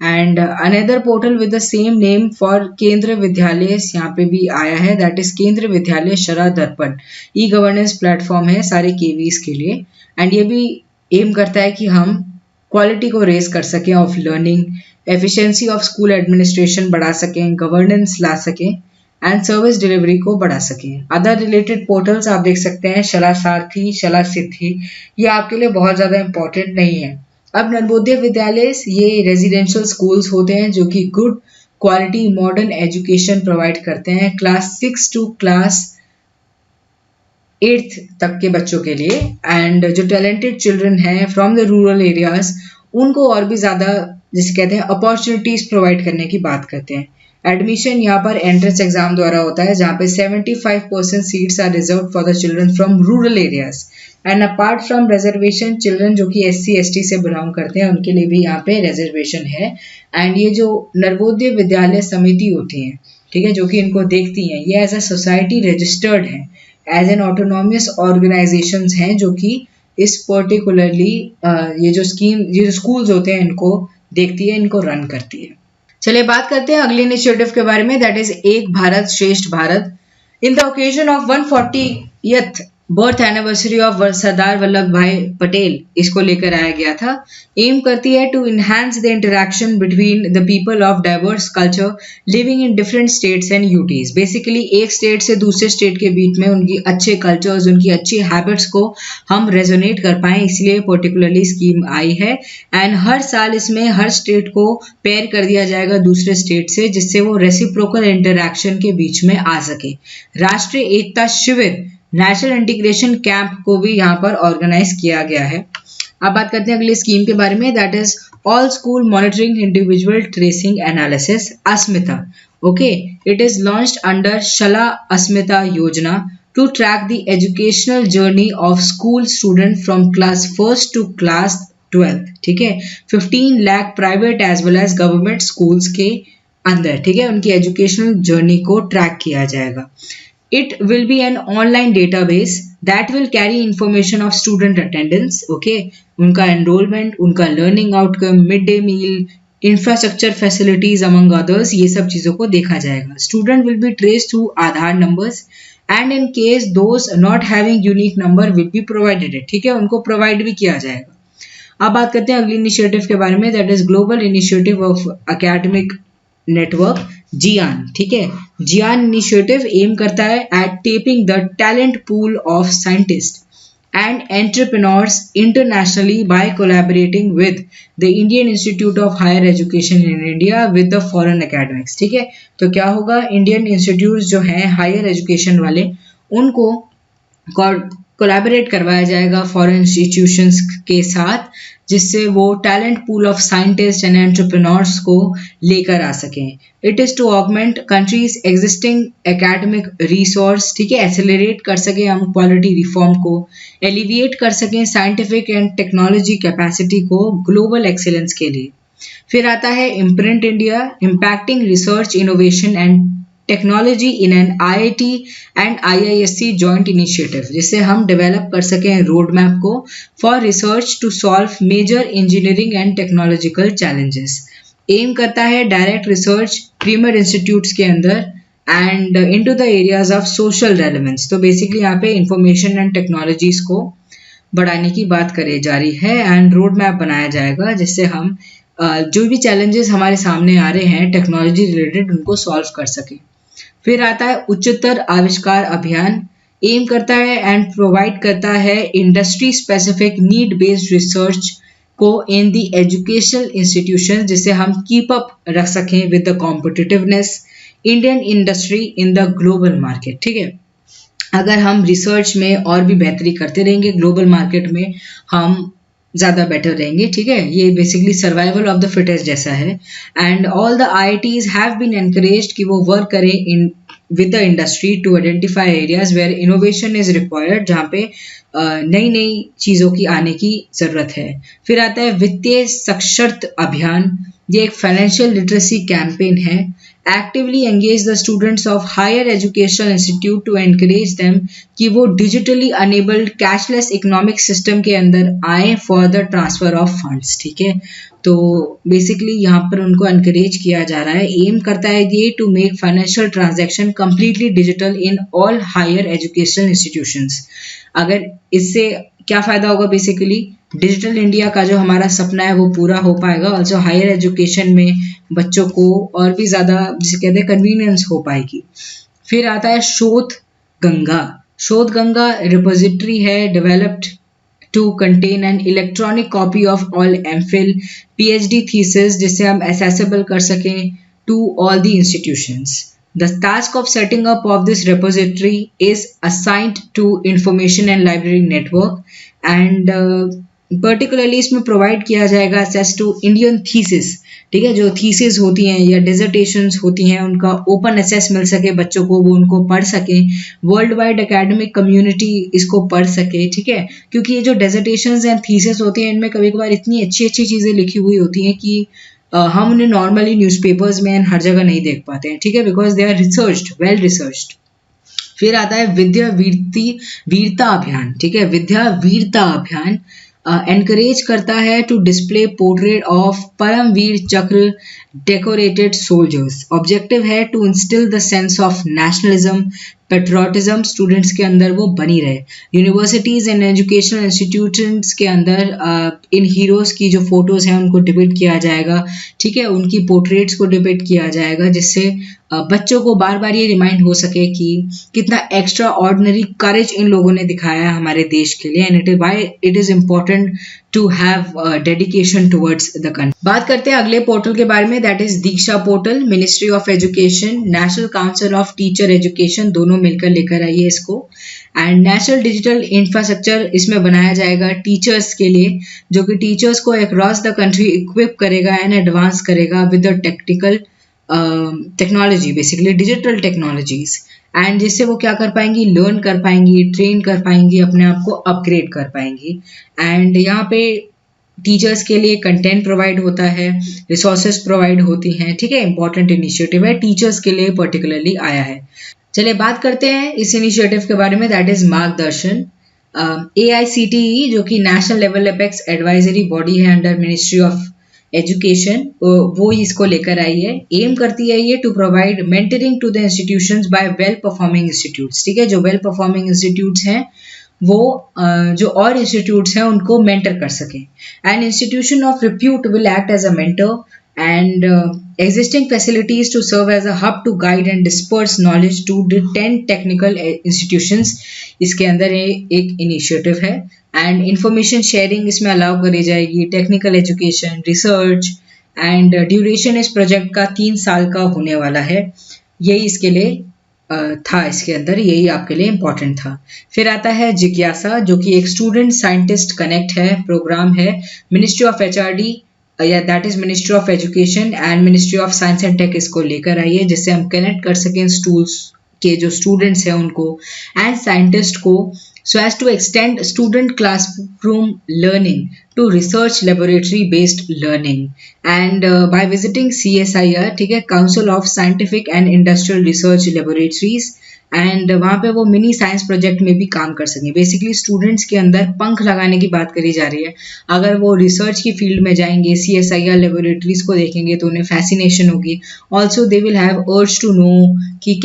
And another portal with the same name for Kendra Vidyalaya यहाँ पे भी आया है, दैट इज केंद्र विद्यालय शरा दर्पण। ई गवर्नेंस प्लेटफॉर्म है सारे केवीज के लिए एंड ये भी एम करता है कि हम क्वालिटी को रेज कर सकें of learning, efficiency of school administration बढ़ा सकें, गवर्नेंस ला सकें एंड सर्विस डिलीवरी को बढ़ा सकें। अदर रिलेटेड पोर्टल्स आप देख सकते हैं शला सारथी, शला सिद्धि, ये आपके लिए बहुत ज़्यादा इंपॉर्टेंट नहीं है। अब नवोदय विद्यालय ये रेजिडेंशियल स्कूल्स होते हैं जो कि good quality modern education provide करते हैं क्लास 6 टू क्लास 8th तक के बच्चों के लिए। एंड जो टैलेंटेड चिल्ड्रन हैं फ्रॉम द रूरल एरियाज उनको और भी ज़्यादा जिसे कहते हैं अपॉर्चुनिटीज़ प्रोवाइड करने की बात करते हैं। एडमिशन यहाँ पर एंट्रेंस एग्जाम द्वारा होता है जहाँ पे 75% seats are reserve for the children from rural areas and apart from reservation children जो कि SC ST से बिलोंग करते हैं उनके लिए भी यहाँ पे रिजर्वेशन है। एंड ये जो नवोदय विद्यालय समिति होती है, ठीक है, जो कि इनको देखती हैं, ये एज अ सोसाइटी रजिस्टर्ड है, एज एन ऑटोनॉमस ऑर्गेनाइजेशंस हैं जो कि इस पर्टिकुलरली ये जो स्कूल्स होते हैं इनको देखती है, इनको रन करती है। चलिए बात करते हैं अगले इनिशिएटिव के बारे में, that is Ek Bharat Shreshtha Bharat. In the occasion of 140th birth anniversary of Sardar Vallabh Bhai Patel इसको लेकर आया गया था। एम करती है to enhance the interaction between the people of diverse culture living in different states and UTs. Basically एक स्टेट से दूसरे स्टेट के बीच में उनकी अच्छे कल्चर्स, उनकी अच्छी हैबिट्स को हम रेजोनेट कर पाएं, इसलिए पर्टिकुलरली स्कीम आई है। एंड हर साल इसमें हर स्टेट को पेयर कर दिया जाएगा दूसरे स्टेट से, जिससे वो रेसिप्रोकल इंटरेक्शन के बीच में आ सके। राष्ट्रीय एकता शिविर नेशनल इंटीग्रेशन कैंप को भी यहाँ पर ऑर्गेनाइज किया गया है। अब बात करते हैं अगली स्कीम के बारे में, that is all school monitoring individual tracing analysis Asmita. Okay, it is launched under Shala Asmita Yojana to track the educational journey of school student from class 1st to class 12th। ठीक है, 15 lakh private as well as government schools के अंदर, ठीक है, उनकी educational journey को track किया जाएगा। It will be an online database that will carry information of student attendance, okay, उनका enrollment, उनका learning outcome, midday meal, infrastructure facilities among others, ये सब चीज़ों को देखा जाएगा। Student will be traced through Aadhaar numbers and in case those not having unique number will be provided, ठीक है, उनको provide भी किया जाएगा। अब बात करते हैं अगली इनिशिएटिव के बारे में, that is Global Initiative of Academic network GIAN. ठीक है, जियान इनिशिएटिव एम करता है at tapping the talent pool of scientist and entrepreneurs internationally by collaborating with the Indian institute of higher education in India with the foreign academics. ठीक है, तो क्या होगा, Indian institute जो हैं हायर एजुकेशन वाले उनको कोलैबोरेट करवाया जाएगा फॉरेन इंस्टीट्यूशंस के साथ, जिससे वो talent pool of scientist and entrepreneurs को लेकर आ सकें। It is to augment country's existing academic resource, ठीक है, एसेलरेट कर सकें हम क्वालिटी रिफॉर्म को, एलिविएट कर सकें साइंटिफिक एंड टेक्नोलॉजी कैपेसिटी को ग्लोबल एक्सीलेंस के लिए। फिर आता है imprint India, impacting research innovation and technology in an IIT and IISc joint initiative, जिससे हम डेवलप कर सकें रोड मैप को for research to solve major engineering and technological challenges. Aim करता है डायरेक्ट रिसर्च प्रीमियर इंस्टीट्यूट्स के अंदर and into the areas of social relevance. तो बेसिकली यहाँ पे इंफॉर्मेशन एंड टेक्नोलॉजीज को बढ़ाने की बात करी जा रही है एंड रोड मैप बनाया जाएगा, जिससे हम जो भी चैलेंजेस हमारे सामने आ रहे हैं टेक्नोलॉजी रिलेटेड उनको सॉल्व कर सकें। फिर आता है उच्चतर आविष्कार अभियान, एम करता है एंड प्रोवाइड करता है industry specific need based research को इन द एजुकेशनल इंस्टीट्यूशन, जिससे हम कीप अप रख सकें with the competitiveness Indian industry in the global market. ठीक है, अगर हम रिसर्च में और भी बेहतरी करते रहेंगे ग्लोबल मार्केट में हम ज़्यादा बेटर रहेंगे। ठीक है, ये basically survival of the fittest जैसा है and all the IITs have been encouraged कि वो वर्क करें in with the industry to identify areas where innovation is required, जहाँ पे नई नई चीज़ों की आने की ज़रूरत है। फिर आता है वित्तीय साक्षरता अभियान, ये एक फाइनेंशियल लिटरेसी कैंपेन है actively engage the students of higher educational institute to encourage them कि वो digitally enabled cashless economic system के अंदर आए for the transfer of funds. ठीक है, तो बेसिकली यहाँ पर उनको एनकरेज किया जा रहा है। एम करता है ये to make financial transaction completely digital in all higher educational institutions. अगर इससे क्या फ़ायदा होगा, बेसिकली डिजिटल इंडिया का जो हमारा सपना है वो पूरा हो पाएगा। ऑल्सो हायर एजुकेशन में बच्चों को और भी ज़्यादा जिसे कहते हैं कन्वीनियंस हो पाएगी। फिर आता है शोध गंगा। शोध गंगा रिपोजिटरी है developed to contain an electronic copy of all MPhil, PhD thesis जिसे हम accessible कर सकें to all the institutions. The task of setting up of this repository is assigned to Information and Library Network and particularly इसमें provide किया जाएगा access to Indian thesis. ठीक है, जो थीसिस होती हैं या डिसर्टेशंस होती हैं उनका ओपन एक्सेस मिल सके बच्चों को, वो उनको पढ़ सकें, वर्ल्ड वाइड एकेडमिक कम्युनिटी इसको पढ़ सके। ठीक है, क्योंकि ये जो डिसर्टेशंस एंड थीसिस होती हैं इनमें कभी कभार इतनी अच्छी अच्छी चीज़ें लिखी हुई होती हैं कि हम उन्हें नॉर्मली न्यूज़पेपर्स में हर जगह नहीं देख पाते हैं। ठीक है, because they are researched, well researched. फिर आता है विद्या वीरता अभियान। ठीक है, विद्या वीरता अभियान एनकरेज करता है to display portrait of Paramvir Chakra decorated soldiers. Objective है to instil the sense of nationalism, patriotism students के अंदर वो बनी रहे। यूनिवर्सिटीज़ एंड एजुकेशनल इंस्टीट्यूशंस के अंदर इन हीरोज़ की जो फोटोज़ हैं उनको डिपिक्ट किया जाएगा। ठीक है, उनकी पोर्ट्रेट्स को डिपिक्ट किया जाएगा जिससे बच्चों को बार बार ये रिमाइंड हो सके कि कितना एक्स्ट्रा ऑर्डिनरी करेज इन लोगों ने दिखाया है हमारे देश के लिए, and it is important to have dedication towards the country. बात करते हैं अगले पोर्टल के बारे में, that is Diksha portal. Ministry of education, national council of teacher education दोनों मिलकर लेकर आई है इसको। एंड नेशनल डिजिटल इंफ्रास्ट्रक्चर इसमें बनाया जाएगा टीचर्स के लिए, जो कि टीचर्स को अक्रॉस द कंट्री इक्विप करेगा एंड एडवांस करेगा with the technical technology, basically digital technologies, and जिससे वो क्या कर पाएंगी, लर्न कर पाएंगी, ट्रेन कर पाएंगी, अपने आप को अपग्रेड कर पाएंगी। एंड यहाँ पे टीचर्स के लिए कंटेंट प्रोवाइड होता है, रिसोर्सेज प्रोवाइड होती हैं। ठीक है, इंपॉर्टेंट इनिशिएटिव है, टीचर्स के लिए पर्टिकुलरली आया है। चलिए बात करते हैं इस इनिशिएटिव के बारे में, दैट इज मार्गदर्शन। AICTE जो कि national level apex advisory body है अंडर मिनिस्ट्री ऑफ एजुकेशन, वो इसको लेकर आई है। एम करती है ये to provide mentoring to the institutions by well performing institutes. ठीक है, जो वेल परफॉर्मिंग इंस्टीट्यूट्स हैं वो जो और इंस्टीट्यूट्स हैं उनको मेंटर कर सकें। An institution of repute will act as a mentor and existing facilities to serve as a hub to guide and disperse knowledge to the 10 technical institutions इसके अंदर एक इनिशिएटिव है। एंड इंफॉर्मेशन शेयरिंग इसमें allow करी जाएगी, technical education, research, and duration इस project का 3 साल का होने वाला है। यही इसके लिए था, इसके अंदर यही आपके लिए इम्पोर्टेंट था। फिर आता है जिज्ञासा, जो कि एक स्टूडेंट साइंटिस्ट कनेक्ट है, प्रोग्राम है, मिनिस्ट्री ऑफ HRD या that is ministry of education and ministry of science and take इसको लेकर आई है, जिससे हम कनेक्ट कर सकें स्कूल्स के जो स्टूडेंट्स हैं उनको एंड साइंटिस्ट को, so as to extend student classroom learning to research laboratory based learning and by visiting CSIR, ठीक है, Council of Scientific and Industrial Research Laboratories, and वहाँ पे वो मिनी साइंस प्रोजेक्ट में भी काम कर सकें। बेसिकली स्टूडेंट्स के अंदर पंख लगाने की बात करी जा रही है। अगर वो रिसर्च की फील्ड में जाएंगे, CSIR लेबोरेटरीज को देखेंगे तो उन्हें फैसिनेशन होगी। Also they will have urge to know कि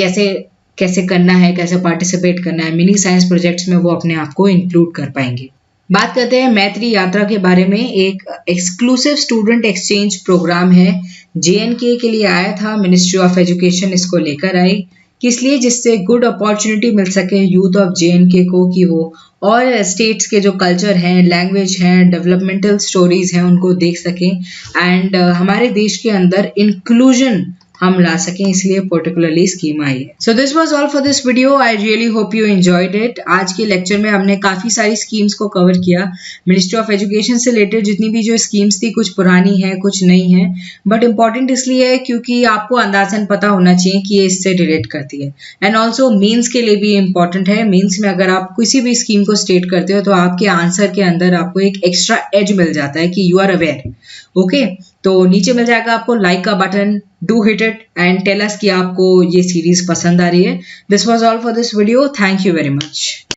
कैसे करना है, कैसे पार्टिसिपेट करना है। मिनी साइंस प्रोजेक्ट्स में वो अपने आप को इंक्लूड कर पाएंगे। बात करते हैं मैत्री यात्रा के बारे में। एक एक्सक्लूसिव स्टूडेंट एक्सचेंज प्रोग्राम है, JNK के लिए आया था, मिनिस्ट्री ऑफ एजुकेशन इसको लेकर आई, किस लिए, जिससे गुड अपॉर्चुनिटी मिल सके यूथ ऑफ JNK को कि वो और स्टेट्स के जो कल्चर हैं, लैंग्वेज हैं, डेवलपमेंटल स्टोरीज हैं उनको देख सकें एंड हमारे देश के अंदर इंक्लूजन हम ला सकें, इसलिए पर्टिकुलरली स्कीम आई है। So this was all for this video. I really hope you enjoyed it. आज के लेक्चर में हमने काफ़ी सारी स्कीम्स को कवर किया। मिनिस्ट्री ऑफ एजुकेशन से रिलेटेड जितनी भी जो स्कीम्स थी, कुछ पुरानी हैं, कुछ नई हैं, बट इम्पॉर्टेंट इसलिए है क्योंकि आपको अंदाजन पता होना चाहिए कि ये इससे रिलेट करती है। एंड ऑल्सो मेन्स के लिए भी इम्पॉर्टेंट है। मेन्स में अगर आप किसी भी स्कीम को स्टेट करते हो तो आपके आंसर के अंदर आपको एक एक्स्ट्रा एज मिल जाता है कि यू आर अवेयर। ओके, तो नीचे मिल जाएगा आपको लाइक का button, do hit it and tell us कि आपको ये सीरीज पसंद आ रही है। This was all for this video, thank you very much.